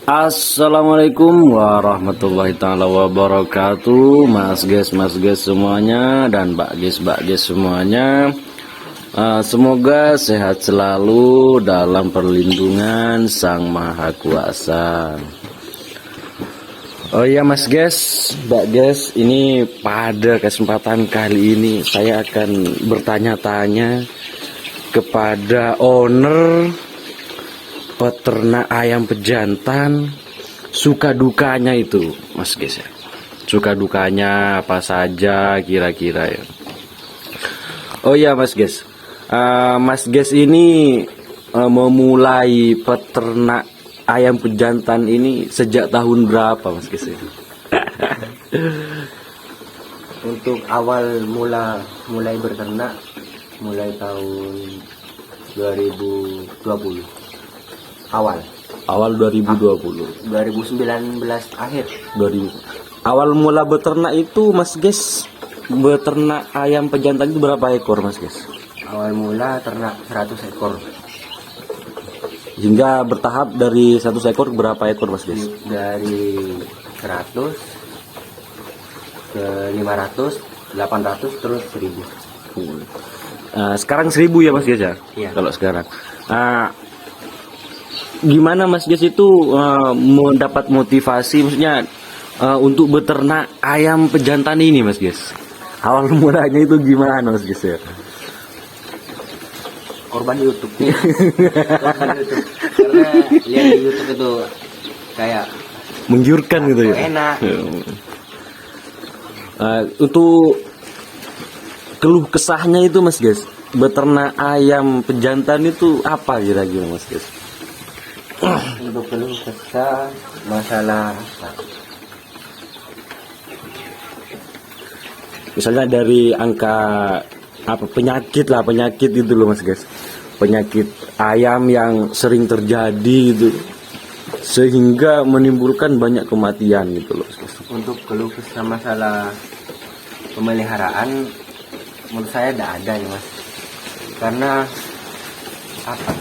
Assalamualaikum warahmatullahi taala wabarakatuh, mas guys semuanya dan mbak guys semuanya. Semoga sehat selalu dalam perlindungan Sang Maha Kuasa. Oh iya mas guys, mbak guys, ini pada kesempatan kali ini saya akan bertanya-tanya kepada owner peternak ayam pejantan, suka dukanya itu mas guys ya, suka dukanya apa saja kira-kira ya. Oh ya mas guys, mas guys ini memulai peternak ayam pejantan ini sejak tahun berapa mas guys ya? Untuk awal mulai berternak mulai tahun 2020 Awal 2020, 2019 akhir. 2000. Awal mula beternak itu mas guys, beternak ayam pejantan itu berapa ekor mas guys? Awal mula ternak 100 ekor Hingga bertahap dari 100 ekor berapa ekor mas guys? dari 100 ke 500, 800 terus 1000. Sekarang 1000 ya mas guys ya? Iya. Kalau sekarang gimana mas guys itu mendapat motivasi maksudnya untuk beternak ayam pejantan ini mas guys? Awal mulanya itu gimana mas guys ya? Korban YouTube. Korban YouTube. Karena lihat di YouTube itu kayak Menggiurkan gitu ya? enak. Untuk keluh kesahnya itu mas guys, beternak ayam pejantan itu apa kira-kira mas guys? Untuk keluh kesah masalah apa? Misalnya dari angka apa penyakit itu loh mas guys, penyakit ayam yang sering terjadi itu sehingga menimbulkan banyak kematian gitu loh mas guys. Untuk keluh kesah masalah pemeliharaan menurut saya tidak ada nih mas, karena apa,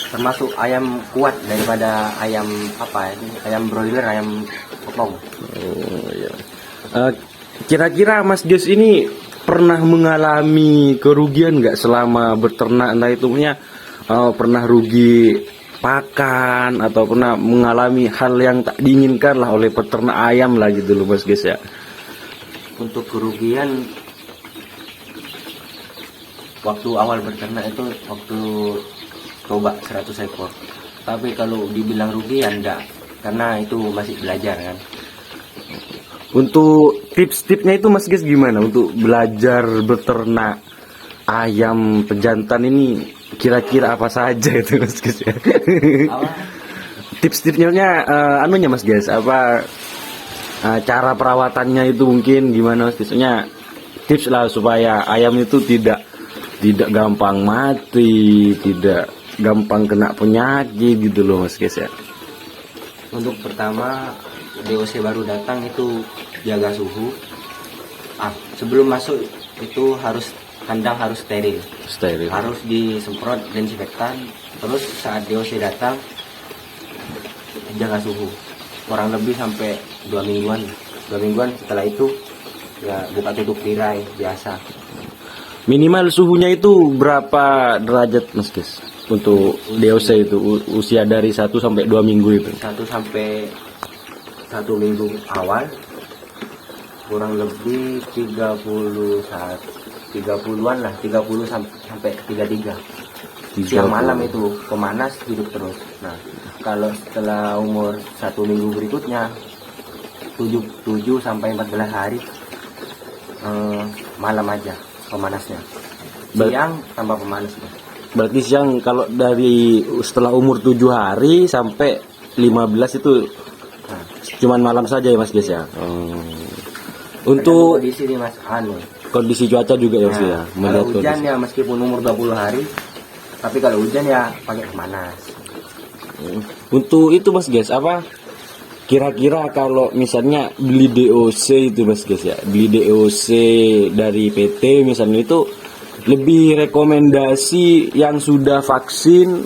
termasuk ayam kuat daripada ayam apa ini, ayam broiler, ayam potong. Oh iya. Kira-kira mas guys ini pernah mengalami kerugian nggak selama beternak, entah itu punya pernah rugi pakan atau pernah mengalami hal yang tak diinginkan lah oleh peternak ayam lah gitu loh mas guys ya? Untuk kerugian waktu awal berternak itu waktu coba 100 ekor, tapi kalau dibilang rugi ya enggak, karena itu masih belajar kan. Untuk tips-tipsnya itu mas guys gimana untuk belajar beternak ayam pejantan ini, kira-kira apa saja itu mas guys ya? Tips-tipsnya anunya mas guys, apa cara perawatannya itu mungkin gimana mas guys? Maksudnya tips lah supaya ayam itu tidak gampang mati, tidak gampang kena penyakit gitu loh mas guys ya. Untuk pertama DOC baru datang itu jaga suhu. Sebelum masuk itu kandang harus steril, harus disemprot desinfektan. Terus saat DOC datang jaga suhu kurang lebih sampai 2 mingguan. Setelah itu ya buka tutup tirai biasa. Minimal suhunya itu berapa derajat mas guys untuk DOC itu usia dari 1 sampai 2 minggu itu? 1 sampai 1 minggu awal kurang lebih 30-an lah, 30 sampai 33. Siang malam itu pemanas hidup terus. Nah, kalau setelah umur 1 minggu berikutnya 7 sampai 14 hari malam aja pemanasnya. Siang tambah pemanas. Berarti siang kalau dari setelah umur 7 hari sampai 15 itu cuman malam saja ya mas guys ya. Untuk kondisi ini mas kondisi cuaca juga ya mas ya. Kalau hujan ya meskipun umur 20 hari, tapi kalau hujan ya pakai pemanas. Untuk itu mas guys, apa kira-kira kalau misalnya beli DOC itu mas guys ya, beli DOC dari PT misalnya itu lebih rekomendasi yang sudah vaksin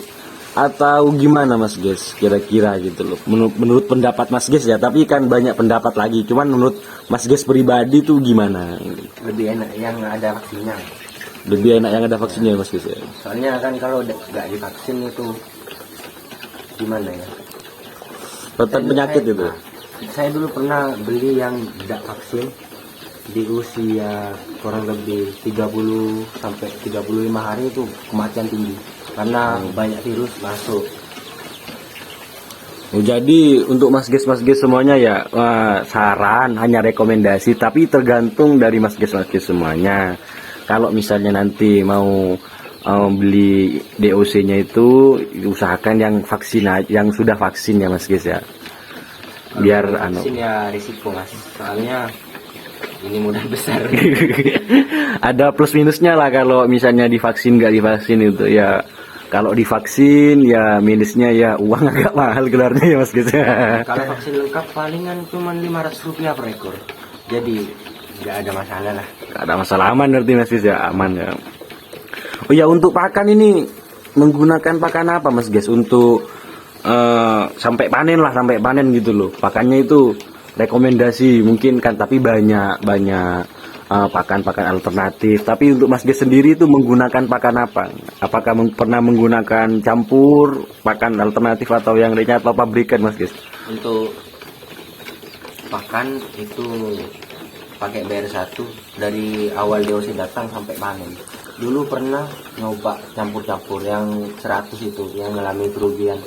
atau gimana Mas Ges kira-kira gitu loh, menurut pendapat Mas Ges ya, tapi kan banyak pendapat lagi, cuman menurut Mas Ges pribadi tuh gimana? Lebih enak yang ada vaksinnya. Lebih enak yang ada vaksinnya Mas Ges ya. Soalnya kan kalau nggak divaksin itu gimana ya? Rentan penyakit itu. Saya dulu pernah beli yang tidak vaksin di usia kurang lebih 30 sampai 35 hari itu kematian tinggi karena banyak virus masuk. Oh, jadi untuk Mas Ges semuanya ya, saran hanya rekomendasi, tapi tergantung dari Mas Ges semuanya. Kalau misalnya nanti mau beli DOC-nya itu usahakan yang vaksin, yang sudah vaksin ya Mas Ges ya. Biar vaksin ya risiko Mas, soalnya ini modal besar. Ada plus minusnya lah kalau misalnya divaksin nggak divaksin itu ya. Kalau divaksin ya minusnya ya uang agak mahal gelarnya ya Mas Ges. Kalau vaksin lengkap palingan cuma 500 rupiah per ekor, jadi nggak ada masalah lah. Nggak ada masalah, aman berarti Mas Ges ya, aman ya. Oh ya, untuk pakan ini menggunakan pakan apa Mas Ges untuk sampai panen gitu loh. Pakannya itu rekomendasi mungkin kan, tapi banyak pakan-pakan alternatif. Tapi untuk Mas Ges sendiri itu menggunakan pakan apa? Apakah pernah menggunakan campur pakan alternatif atau yang lainnya atau pabrikan Mas Ges? Untuk pakan itu pakai BR1 dari awal DOC datang sampai panen. Dulu pernah nyoba campur-campur yang 100 itu yang ngalami kerugian,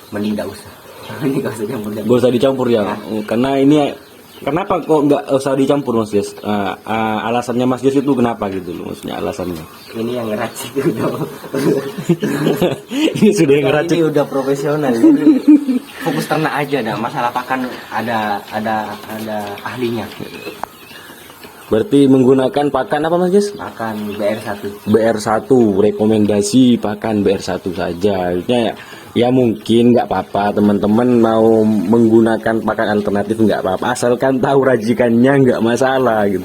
mending nggak usah. Ini nggak usah campur-campur. Gak usah dicampur ya, karena ini kenapa kok nggak usah dicampur Mas Ges? Alasannya Mas Ges itu kenapa gitu loh, maksudnya alasannya? Ini yang ngeracik udah. Ini sudah yang ngeracik. Ini udah profesional. Jadi fokus ternak aja dah. Masalah pakan ada ahlinya. Berarti menggunakan pakan apa Mas Ges? Pakan BR1. BR1, rekomendasi pakan BR1 saja. Artinya ya mungkin nggak apa-apa teman-teman mau menggunakan pakan alternatif nggak apa-apa, asalkan tahu racikannya nggak masalah gitu.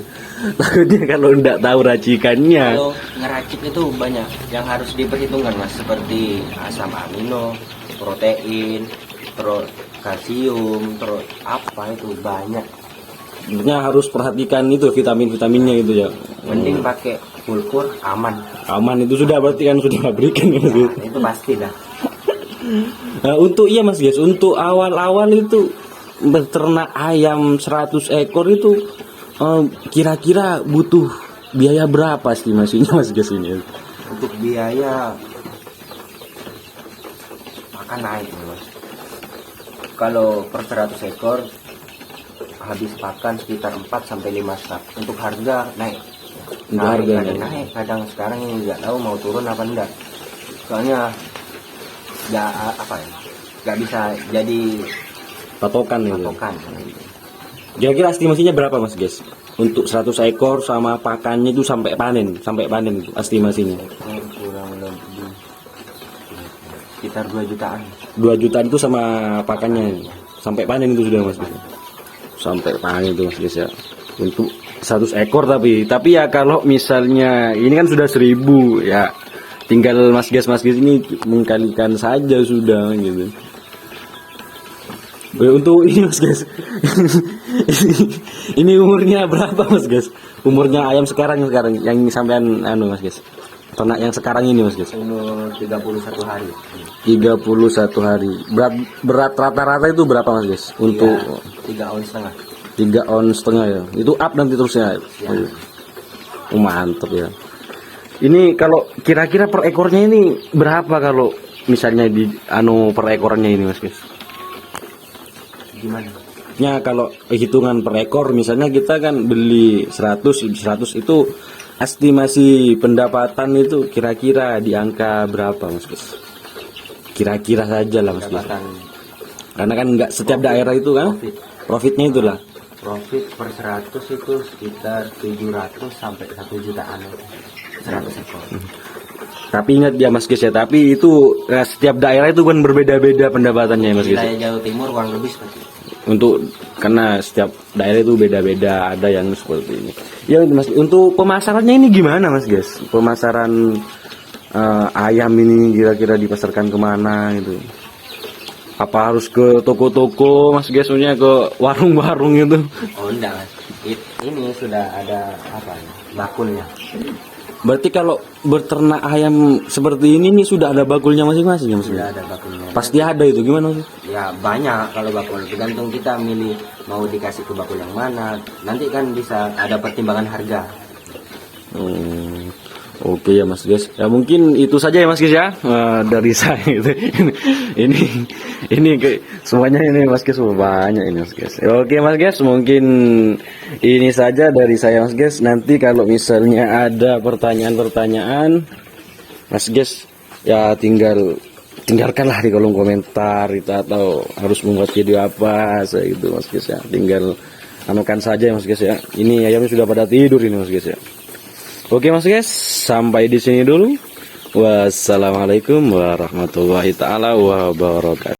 Takutnya kalau nggak tahu racikannya. Kalau ngeracik itu banyak yang harus diperhitungkan Mas, seperti asam amino, protein, terus kalsium, terus apa itu banyak. Sebenarnya harus perhatikan itu vitamin-vitaminnya itu ya. Mending pakai fulkur aman. Aman itu sudah berarti kan sudah pabrikan ya Mas Ges? Nah, itu pasti dah. Nah, untuk iya Mas Ges, untuk awal-awal itu beternak ayam 100 ekor itu kira-kira butuh biaya berapa estimasinya Mas Ges ini? Untuk biaya makan naik Mas. Kalau per 100 ekor habis pakan sekitar 4 sampai 5 sak. Untuk harga naik. Untuk harga naik. Kadang sekarang ini nggak tahu mau turun apa enggak. Soalnya nggak bisa jadi patokan. Kira-kira estimasinya berapa Mas Ges? Untuk 100 ekor sama pakannya itu sampai panen itu estimasinya. Kurang lebih sekitar 2 jutaan. 2 jutaan itu sama pakannya. Sampai panen itu sudah Mas Ges. Sampai panen itu Mas Ges ya. Untuk 100 ekor tapi ya kalau misalnya ini kan sudah 1000 ya. Tinggal Mas Ges ini mengkalikan saja sudah gitu. Untuk ini Mas Ges, ini umurnya berapa Mas Ges? Umurnya ayam sekarang yang sampean Mas Ges, ternak yang sekarang ini Mas Ges? Umur 31 hari. 31 hari. Berat rata-rata itu berapa Mas Ges? Untuk 3 ons setengah. 3 ons setengah ya. Itu up nanti terusnya. Oh, mantep ya. Ini kalau kira-kira per ekornya ini berapa kalau misalnya di per ekornya ini Mas Ges? Gimana? Ya kalau hitungan per ekor misalnya kita kan beli 100 itu estimasi pendapatan itu kira-kira di angka berapa Mas Ges? Kira-kira saja lah Mas Ges. Karena kan nggak setiap daerah itu kan profitnya itulah. Profit per 100 itu sekitar 700 sampai 1 jutaan. 100 ekor. Tapi ingat ya Mas Ges ya, tapi itu setiap daerah itu kan berbeda-beda pendapatannya Mas Ges. Wilayah Jawa Timur kurang lebih seperti itu. Untuk karena setiap daerah itu beda-beda, ada yang seperti ini. Ya Mas, untuk pemasarannya ini gimana Mas Ges? Pemasaran ayam ini kira-kira dipasarkan kemana gitu? Apa harus ke toko-toko Mas Ges, maksudnya ke warung-warung itu? Oh enggak Mas. Ini sudah ada apa ya, bakulnya. Berarti kalau beternak ayam seperti ini nih sudah ada bakulnya masing-masing ya Mas? Sudah ada bakulnya. Pasti ada itu, gimana sih? Ya banyak kalau bakul, tergantung kita milih mau dikasih ke bakul yang mana. Nanti kan bisa ada pertimbangan harga. Oke ya Mas Ges. Ya mungkin itu saja ya Mas Ges ya, dari saya itu. ini semuanya ini Mas Ges, banyak ini Mas Ges. Oke Mas Ges, mungkin ini saja dari saya Mas Ges. Nanti kalau misalnya ada pertanyaan-pertanyaan Mas Ges, ya tinggalkanlah di kolom komentar itu, atau harus membuat video apa saya gitu Mas Ges ya. Tinggal anukan saja ya Mas Ges ya. Ini ayamnya sudah pada tidur ini Mas Ges ya. Oke Mas Ges, sampai di sini dulu. Wassalamualaikum warahmatullahi taala wabarakatuh.